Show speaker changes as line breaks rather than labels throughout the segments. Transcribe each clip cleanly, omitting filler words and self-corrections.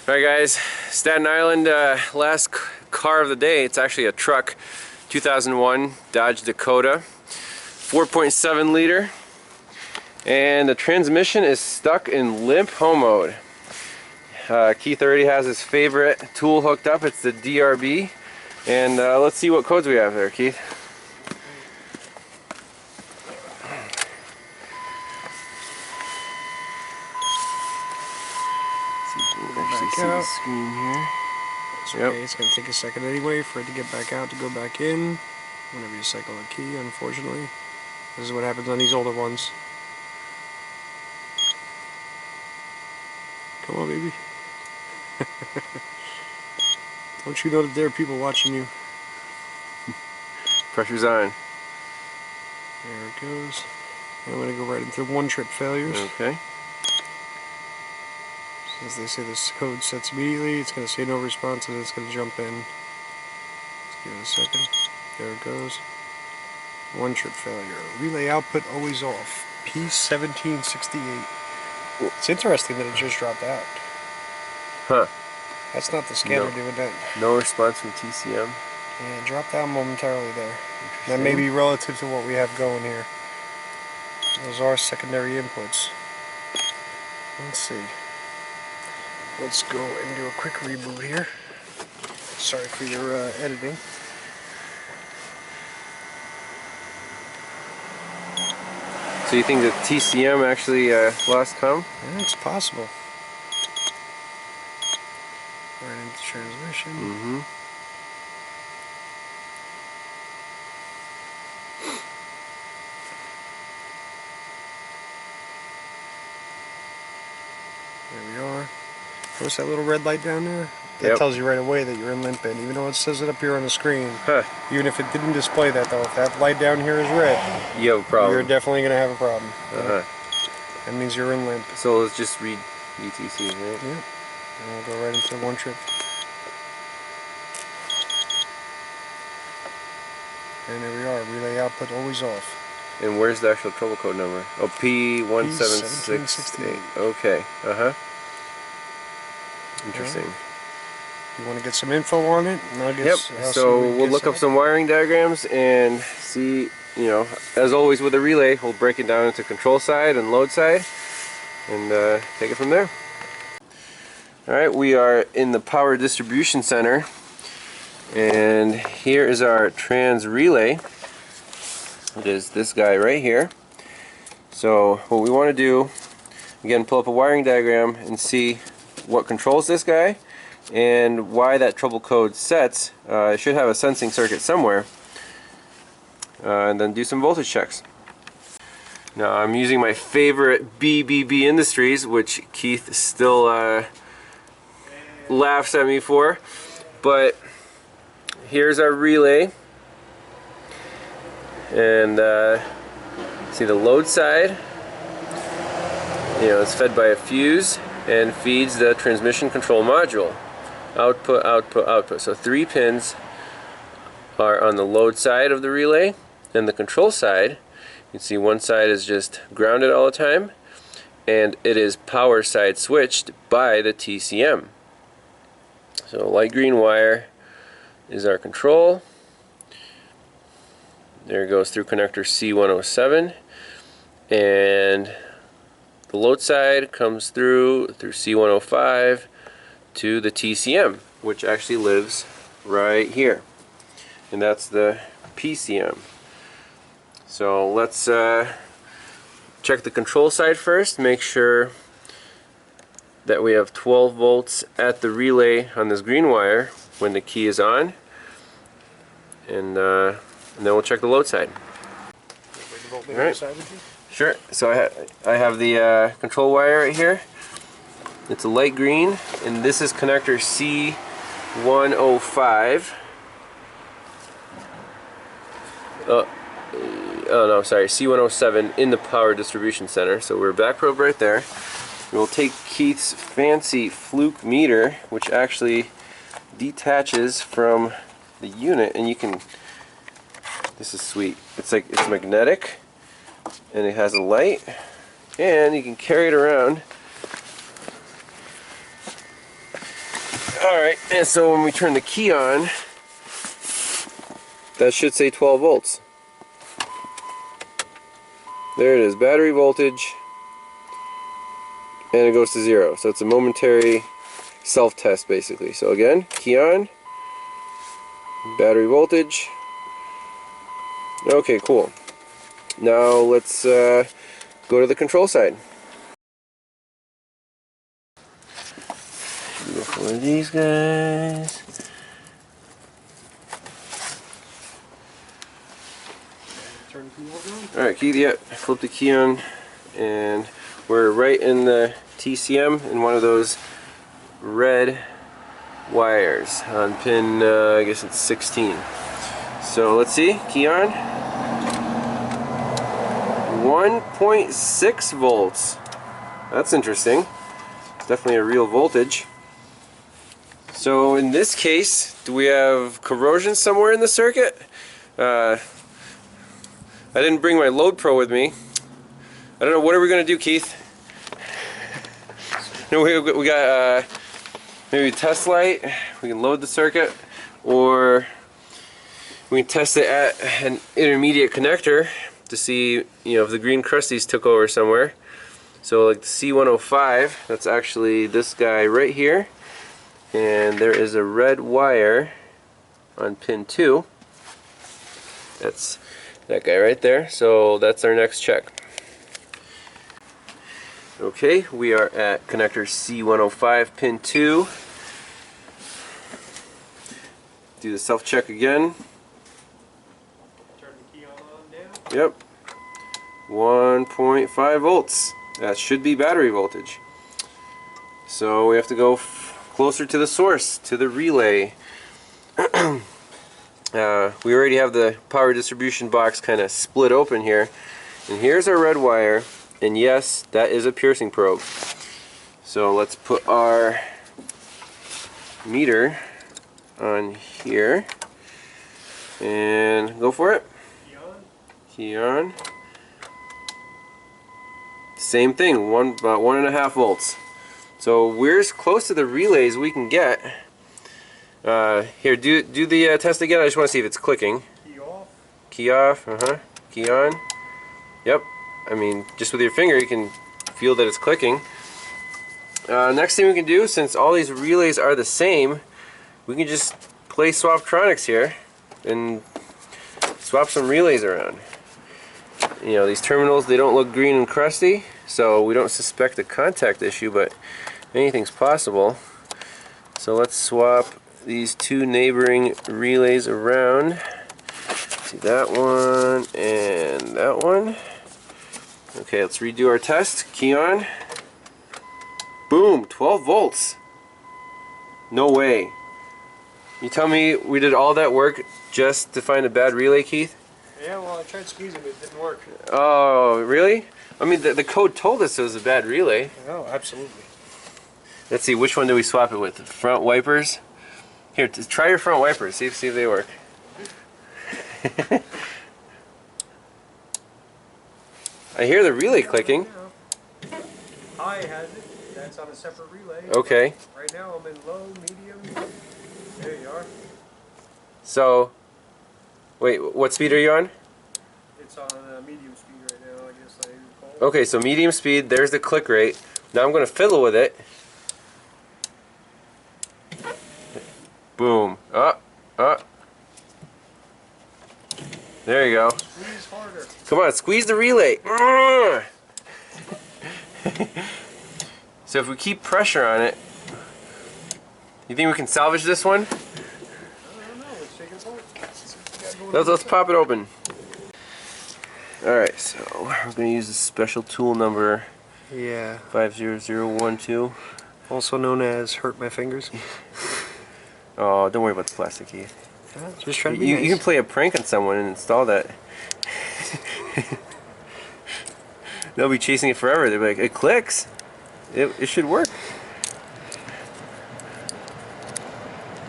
Alright guys, Staten Island, last car of the day. It's actually a truck, 2001 Dodge Dakota, 4.7 liter, and the transmission is stuck in limp home mode. Keith already has his favorite tool hooked up. It's the DRB, and let's see what codes we have there, Keith.
Back out.
The screen here.
It's okay, it's going to take a second anyway for it to get back out to go back in. Whenever you cycle the key, unfortunately. This is what happens on these older ones. Come on, baby. Don't you know that there are people watching you?
Pressure's on.
There it goes. And I'm going to go right into one trip failures.
Okay.
As they say, this code sets immediately. It's going to say no response and it's going to jump in. Let's give it a second. There it goes. One trip failure. Relay output always off. P1768. It's interesting that it just dropped out.
Huh.
That's not the scanner doing that.
No response from TCM.
Yeah, it dropped out momentarily there. That may be relative to what we have going here. Those are secondary inputs. Let's see. Let's go and do a quick reboot here. Sorry for your editing.
So you think the TCM actually lost comm?
Yeah, it's possible. Right into transmission.
Mm-hmm.
There we are. Notice that little red light down there? That tells you right away that you're in Limp, even though it says it up here on the screen.
Huh.
Even if it didn't display that though, if that light down here is red,
you have a problem.
You're definitely going to have a problem.
Uh-huh.
That means you're in Limp.
So let's just read ETC, right?
Yeah. And we'll go right into one trip. And there we are, relay output always off.
And where's the actual trouble code number? Oh, P1768. Okay, uh-huh. Interesting.
Right. You want to get some info on it? And I'll get,
yep, so we'll look up some wiring diagrams and see, you know, as always with a relay, we'll break it down into control side and load side and take it from there. Alright, we are in the power distribution center, and here is our trans relay. It is this guy right here. So what we want to do, again, pull up a wiring diagram and see what controls this guy and why that trouble code sets. It should have a sensing circuit somewhere, and then do some voltage checks. Now I'm using my favorite BBB Industries, which Keith still laughs at me for, but here's our relay, and see the load side, you know, it's fed by a fuse and feeds the transmission control module. Output, output, output. So 3 pins are on the load side of the relay, and the control side, you can see one side is just grounded all the time, and it is power side switched by the TCM. So light green wire is our control. There it goes through connector C107, and the load side comes through C105 to the TCM, which actually lives right here, and that's the PCM. So let's check the control side first, make sure that we have 12 volts at the relay on this green wire when the key is on, and then we'll check the load side. All right. Sure. So I have the control wire right here. It's a light green, and this is connector C105. Oh no, sorry, C107 in the power distribution center. So we're back probe right there. We'll take Keith's fancy fluke meter, which actually detaches from the unit, and you can, this is sweet. It's magnetic, and it has a light, and you can carry it around Alright, and so when we turn the key on, that should say 12 volts. There it is, battery voltage, and it goes to 0. So it's a momentary self-test basically. So again, key on, battery voltage. Okay, cool. Now let's go to the control side. Look one of these guys. Alright, key, yeah, flip the key on, and we're right in the TCM in one of those red wires on pin, I guess it's 16. So let's see, key on. 1.6 volts. That's interesting. Definitely a real voltage. So in this case, do we have corrosion somewhere in the circuit? I didn't bring my load pro with me. I don't know, what are we going to do, Keith? No, we got maybe a test light. We can load the circuit, or we can test it at an intermediate connector to see, you know, if the green crusties took over somewhere. So like the C105, that's actually this guy right here, and there is a red wire on pin 2. That's that guy right there. So that's our next check. Okay, we are at connector C105 pin 2. Do the self check again.
Turn the key on down.
Yep. 1.5 volts. That should be battery voltage. So we have to go closer to the source, to the relay. We already have the power distribution box kind of split open here. And here's our red wire. And yes, that is a piercing probe. So let's put our meter on here and go for it. Key on. Same thing, about 1.5 volts. So we're as close to the relay as we can get. Here, do the test again. I just want to see if it's clicking.
Key off.
Key off. Key on. Yep. I mean, just with your finger, you can feel that it's clicking. Next thing we can do, since all these relays are the same, we can just play Swaptronics here and swap some relays around. You know, these terminals, they don't look green and crusty, so we don't suspect a contact issue, but anything's possible. So let's swap these two neighboring relays around. See that one and that one. Okay, let's redo our test. Key on. Boom, 12 volts. No way. You tell me we did all that work just to find a bad relay, Keith?
Yeah, well, I tried squeezing it, it didn't work.
Oh, really? I mean, the code told us it was a bad relay.
Oh, absolutely.
Let's see, which one do we swap it with? Front wipers? Here, try your front wipers, see if they work. I hear the relay clicking.
High has it. That's on a separate relay.
Okay.
Right now I'm in low, medium. There you are.
So, wait, what speed are you on?
It's on medium speed right now, I guess I recall.
Okay, so medium speed, there's the click rate. Now I'm going to fiddle with it. Boom. There you go.
Squeeze harder.
Come on, squeeze the relay. So if we keep pressure on it, you think we can salvage this one?
I don't know. Let's take it apart.
Let's pop it open. Alright, so we're going to use this special tool number 50012.
Also known as hurt my fingers.
Oh, don't worry about the plastic key.
Just trying to be
You
nice.
can play a prank on someone and install that. They'll be chasing it forever. They'll be like, it clicks. It should work.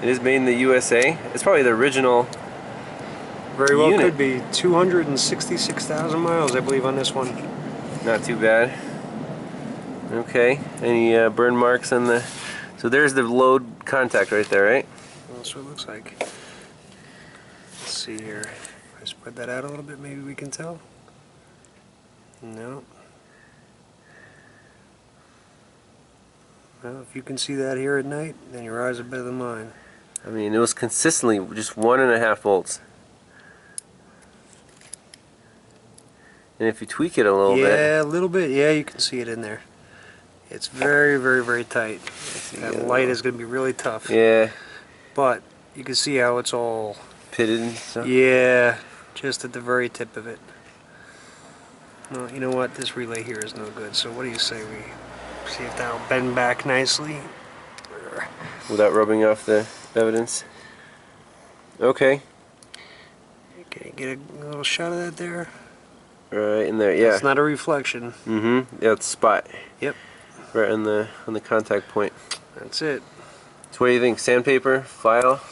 It is made in the USA. It's probably the original
Very well
unit.
could be. 266,000 miles, I believe, on this one.
Not too bad. Okay. Any burn marks on the... So So there's the load contact right there, right?
That's what it looks like. Let's see here. If I spread that out a little bit, maybe we can tell. No. Well, if you can see that here at night, then your eyes are better than mine.
I mean, it was consistently just 1.5 volts. And if you tweak it a little bit.
Yeah, a little bit. Yeah, you can see it in there. It's very, very, very tight. That light is going to be really tough.
Yeah.
But you can see how it's all
Pitted and stuff.
Yeah, just at the very tip of it. Well, you know what? This relay here is no good. So what do you say we see if that'll bend back nicely?
Without rubbing off the evidence. Okay.
Okay, get a little shot of that there.
Right in there, yeah.
It's not a reflection.
Mm-hmm. Yeah, it's a spot.
Yep.
Right on the contact point.
That's it.
So what do you think? Sandpaper? File?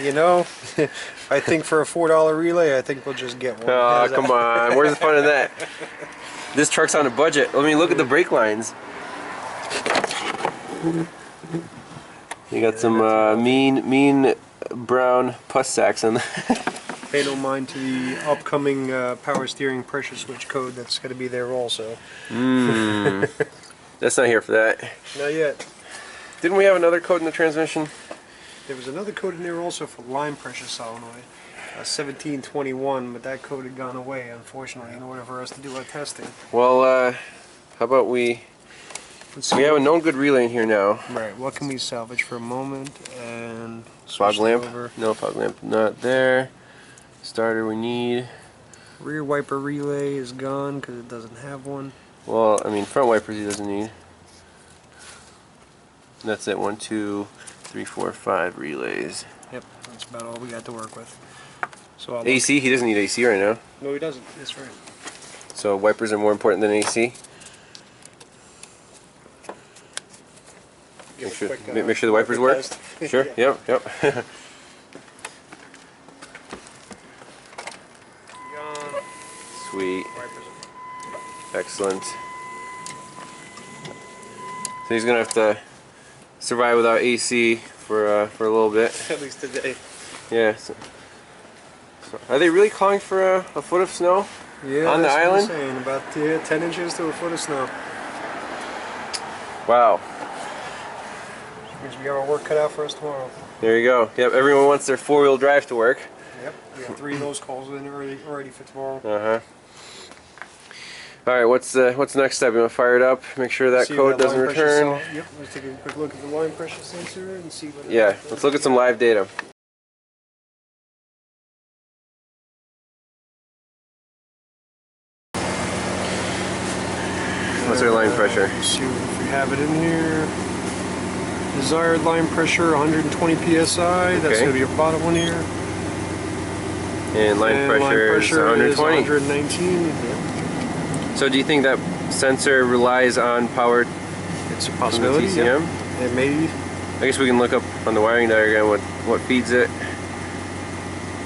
You know, I think for a $4 relay, I think we'll just get one.
Oh, come on. Where's the fun in that? This truck's on a budget. I mean, look at the brake lines. You got some mean brown pus sacks in there.
Pay no mind to the upcoming power steering pressure switch code that's going to be there also.
That's not here for that.
Not yet.
Didn't we have another code in the transmission?
There was another code in there also for line pressure solenoid, 1721, but that code had gone away, unfortunately, in order for us to do our testing.
Well, how about we have a known good relay in here now.
Right, what can we salvage for a moment and
Fog
switch
lamp?
over.
No, fog lamp not there. Starter we need.
Rear wiper relay is gone because it doesn't have one.
Well, I mean, front wipers he doesn't need. That's it, 1, 2, 3, 4, 5 relays.
Yep, that's about all we got to work with. So I'll
AC, he doesn't need AC right now.
No, he doesn't. That's right.
So wipers are more important than AC. Make sure the wipers work. Sure.
Yeah.
Yep.
Gone.
Sweet.
Wipers
Excellent. So he's gonna have to survive without AC for a little bit.
at least today.
Yeah. So are they really calling for a foot of snow?
Yeah,
on the
that's
island?
what I'm saying. About 10 inches to a foot of snow.
Wow.
Which means we got our work cut out for us tomorrow.
There you go. Yep. Everyone wants their 4-wheel drive to work.
Yep. We got 3 of those calls in already for tomorrow.
Uh-huh. All right. What's next step? You want to fire it up? Make sure that
See
code
that
doesn't
line pressure
return.
Yep. Let's take a quick look at the line pressure sensor and see what.
Yeah. Let's look at some live data. What's our line pressure?
Let's see if we have it in here. Desired line pressure 120 psi. That's
Okay.
going to be a bottom one here.
And line pressure is 120.
Is 119. Yeah.
So do you think that sensor relies on power
It's a
from the
possibility.
TCM?
Yeah. It may.
I guess we can look up on the wiring diagram what feeds it.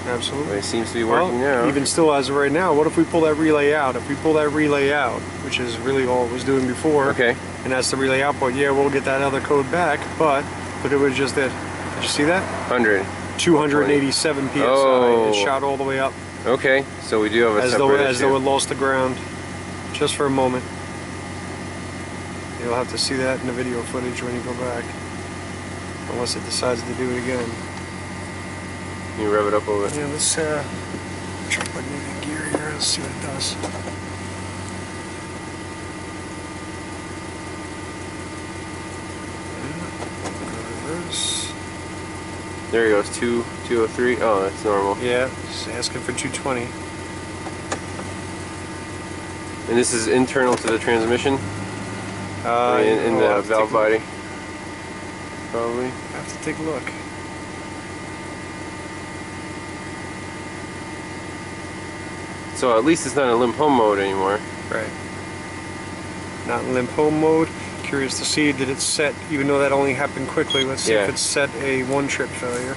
Absolutely.
It seems to be working now.
Even still, as of right now, what if we pull that relay out? If we pull that relay out, which is really all it was doing before,
Okay.
and that's the relay output, yeah, we'll get that other code back, but look at what it just did. Did you see that?
100.
287 psi.
Oh.
It shot all the way up.
Okay, so we do have a
As
separate
though it lost the ground, just for a moment. You'll have to see that in the video footage when you go back, unless it decides to do it again.
Can you rev it up a little bit?
Yeah, let's try putting it in gear here. Let's see what it does. Reverse.
There he goes, 203. Oh, that's normal.
Yeah, it's asking for 220.
And this is internal to the transmission? In the valve body? Probably.
I have to take a look.
So at least it's not in limp home mode anymore.
Right. Not in limp home mode. Curious to see, did it set, even though that only happened quickly, let's see if it set a one-trip failure.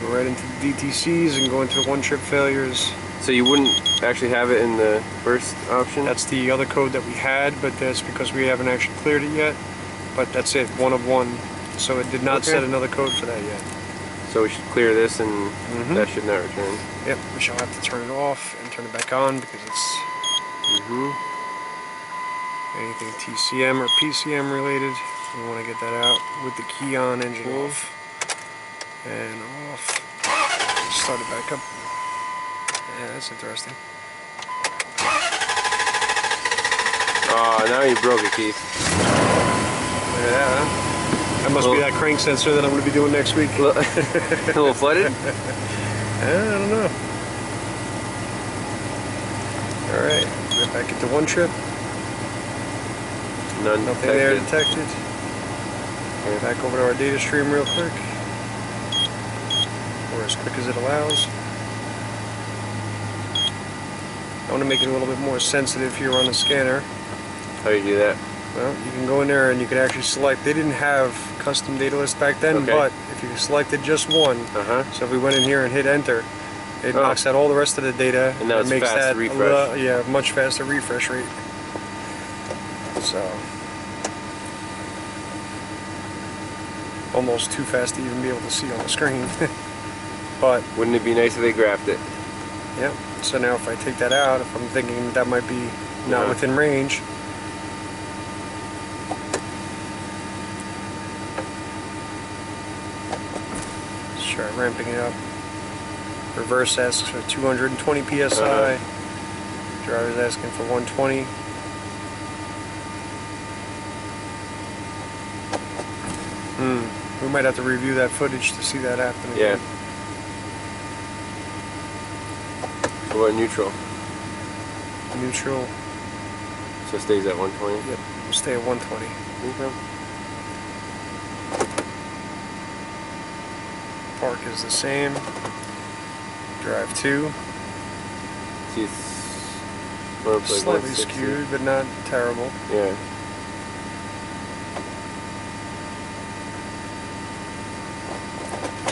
Go right into the DTCs and go into the one-trip failures.
So you wouldn't actually have it in the first option?
That's the other code that we had, but that's because we haven't actually cleared it yet. but that's it, 1 of 1. So it did not set another code for that yet.
So we should clear this and that should not return.
Yep, we shall have to turn it off and turn it back on because it's anything TCM or PCM related. We want to get that out with the key on, engine off and off. Start it back up. Yeah, that's interesting.
Oh, now you broke it, Keith.
Look at that, huh? That must be that crank sensor that I'm going to be doing next week.
A little flooded?
I don't know. Alright, right back into one trip. Nothing there detected. Back over to our data stream real quick. Or as quick as it allows. I want to make it a little bit more sensitive here on the scanner.
How do you do that?
Well, you can go in there and you can actually select. They didn't have custom data lists back then, but if you selected just one, so if we went in here and hit enter, it knocks out all the rest of the data
and now it's
makes
fast
that
refresh.
yeah, much faster refresh rate. So almost too fast to even be able to see on the screen. But
wouldn't it be nice if they graphed it?
Yep. So now if I take that out, if I'm thinking that might be not within range, let's try ramping it up. Reverse asks for 220 psi. Driver's asking for 120. We might have to review that footage to see that happen again.
What about neutral?
Neutral.
So it stays at 120?
Yep, stay at 120.
Okay.
Park is the same. Drive 2.
See, it's
Slightly skewed, but not terrible.
Yeah.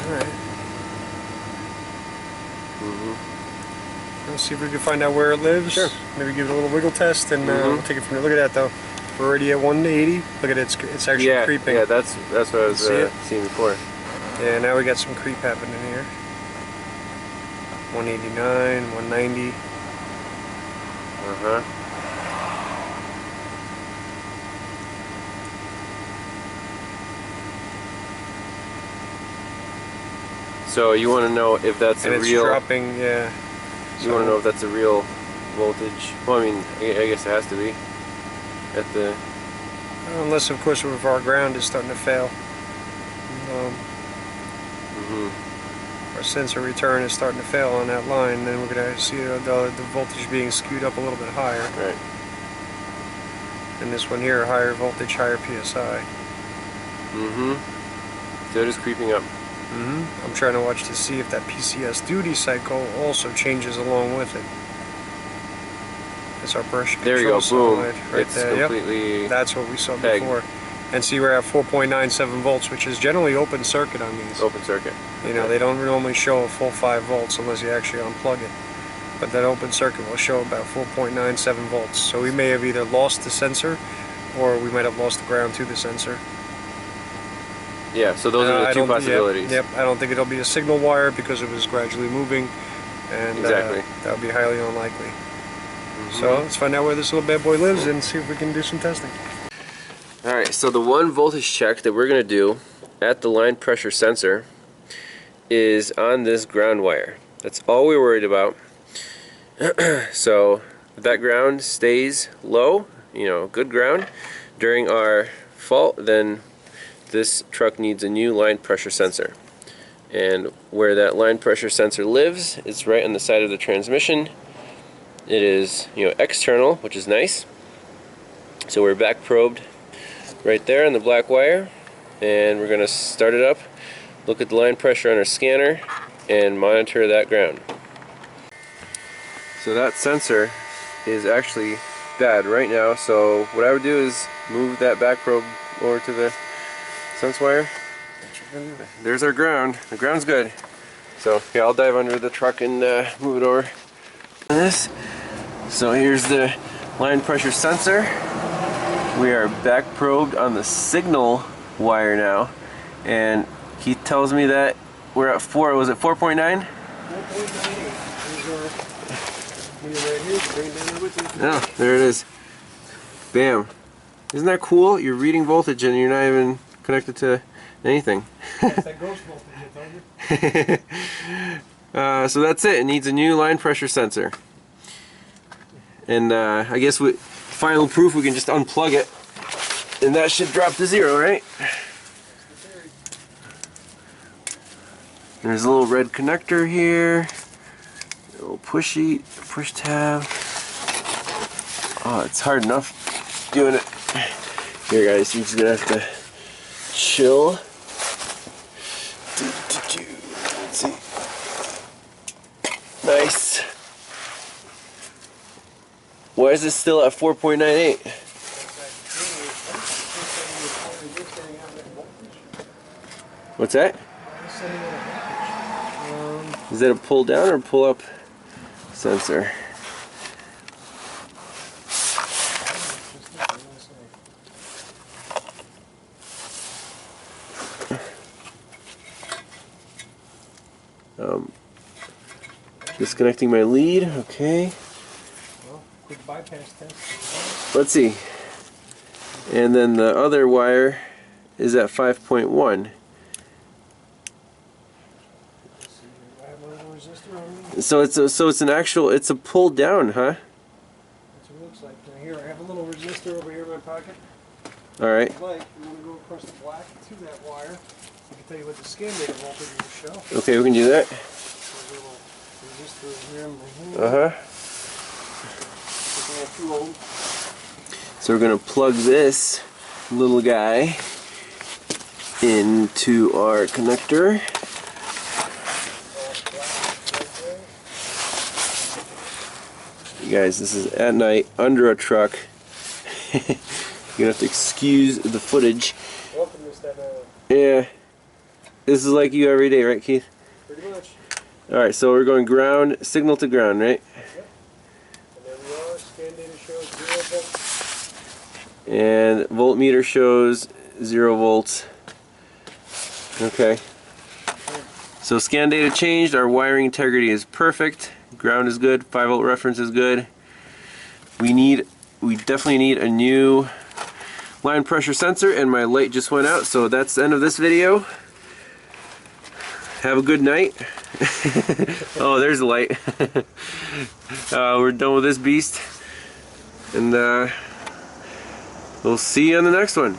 Alright. Let's see if we can find out where it lives.
Sure.
Maybe give it a little wiggle test and we'll take it from there. Look at that though. We're already at 180. Look at it, it's actually creeping.
Yeah, that's what I was seeing before.
Yeah, now we got some creep happening here. 189, 190.
So you want to know if that's
and
a
it's
real...
dropping, yeah.
You want to know if that's a real voltage? Well, I mean, I guess it has to be. At the...
Unless, of course, if our ground is starting to fail. Our sensor return is starting to fail on that line, then we're going to see the voltage being skewed up a little bit higher.
Right.
And this one here, higher voltage, higher PSI.
So it is creeping up.
I'm trying to watch to see if that PCS duty cycle also changes along with it. It's our pressure control.
There you go, boom.
Right
It's
there.
completely...
Yep. That's what we saw
pegged.
before. And see, we're at 4.97 volts, which is generally open circuit on these.
Open circuit.
You know, they don't normally show a full 5 volts unless you actually unplug it. But that open circuit will show about 4.97 volts. So we may have either lost the sensor or we might have lost the ground to the sensor.
Yeah, so those are the two possibilities.
Yep, I don't think it'll be a signal wire because it was gradually moving. And
exactly.
That would be highly unlikely. So let's find out where this little bad boy lives and see if we can do some testing.
Alright, so the one voltage check that we're going to do at the line pressure sensor is on this ground wire. That's all we're worried about. So if that ground stays low, you know, good ground, during our fault, then this truck needs a new line pressure sensor. And where that line pressure sensor lives, it's right on the side of the transmission. It is, you know, external, which is nice. So we're back probed right there on the black wire, and we're going to start it up, look at the line pressure on our scanner, and monitor that ground. So that sensor is actually bad right now, so what I would do is move that back probe over to the sense wire. There's our ground. The ground's good. So yeah, I'll dive under the truck and move it over. This. So here's the line pressure sensor. We are back probed on the signal wire now, and Keith tells me that we're at 4, was it 4.9?
4.98.
Oh, there it is. Bam. Isn't that cool? You're reading voltage and you're not even connected to anything.
That's that ghost voltage I told you.
So that's it. It needs a new line pressure sensor. And I guess final proof, we can just unplug it and that should drop to 0, right? There's a little red connector here, a little push tab. Oh, it's hard enough doing it. Here guys, you're just gonna have to chill. Let's see. Nice. Why is it still at 4.98? What's that? Is that a pull down or pull up sensor? Disconnecting my lead, okay.
Well, quick bypass test.
Let's see. And then the other wire is at 5.1. So it's an actual, it's a pull down, huh?
That's what it looks like. Now here, I have a little resistor over here in my pocket.
Alright.
I'm going to go across the black to that wire. I can tell you what the scan data voltage will show.
Okay, we can do that.
There's a little resistor here and here.
Uh-huh.
2 ohm.
So we're going to plug this little guy into our connector. You guys, this is at night under a truck. You're gonna have to excuse the footage.
Welcome to Staten Island.
Yeah. This is like you every day, right, Keith?
Pretty much.
Alright, so we're going ground, signal to ground, right?
Yep. And there we are. Scan data shows 0 volts.
And voltmeter shows 0 volts. Okay. So scan data changed, our wiring integrity is perfect. Ground is good, 5 volt reference is good. We definitely need a new line pressure sensor, and my light just went out, so that's the end of this video. Have a good night. Oh, there's the light. We're done with this beast, and we'll see you on the next one.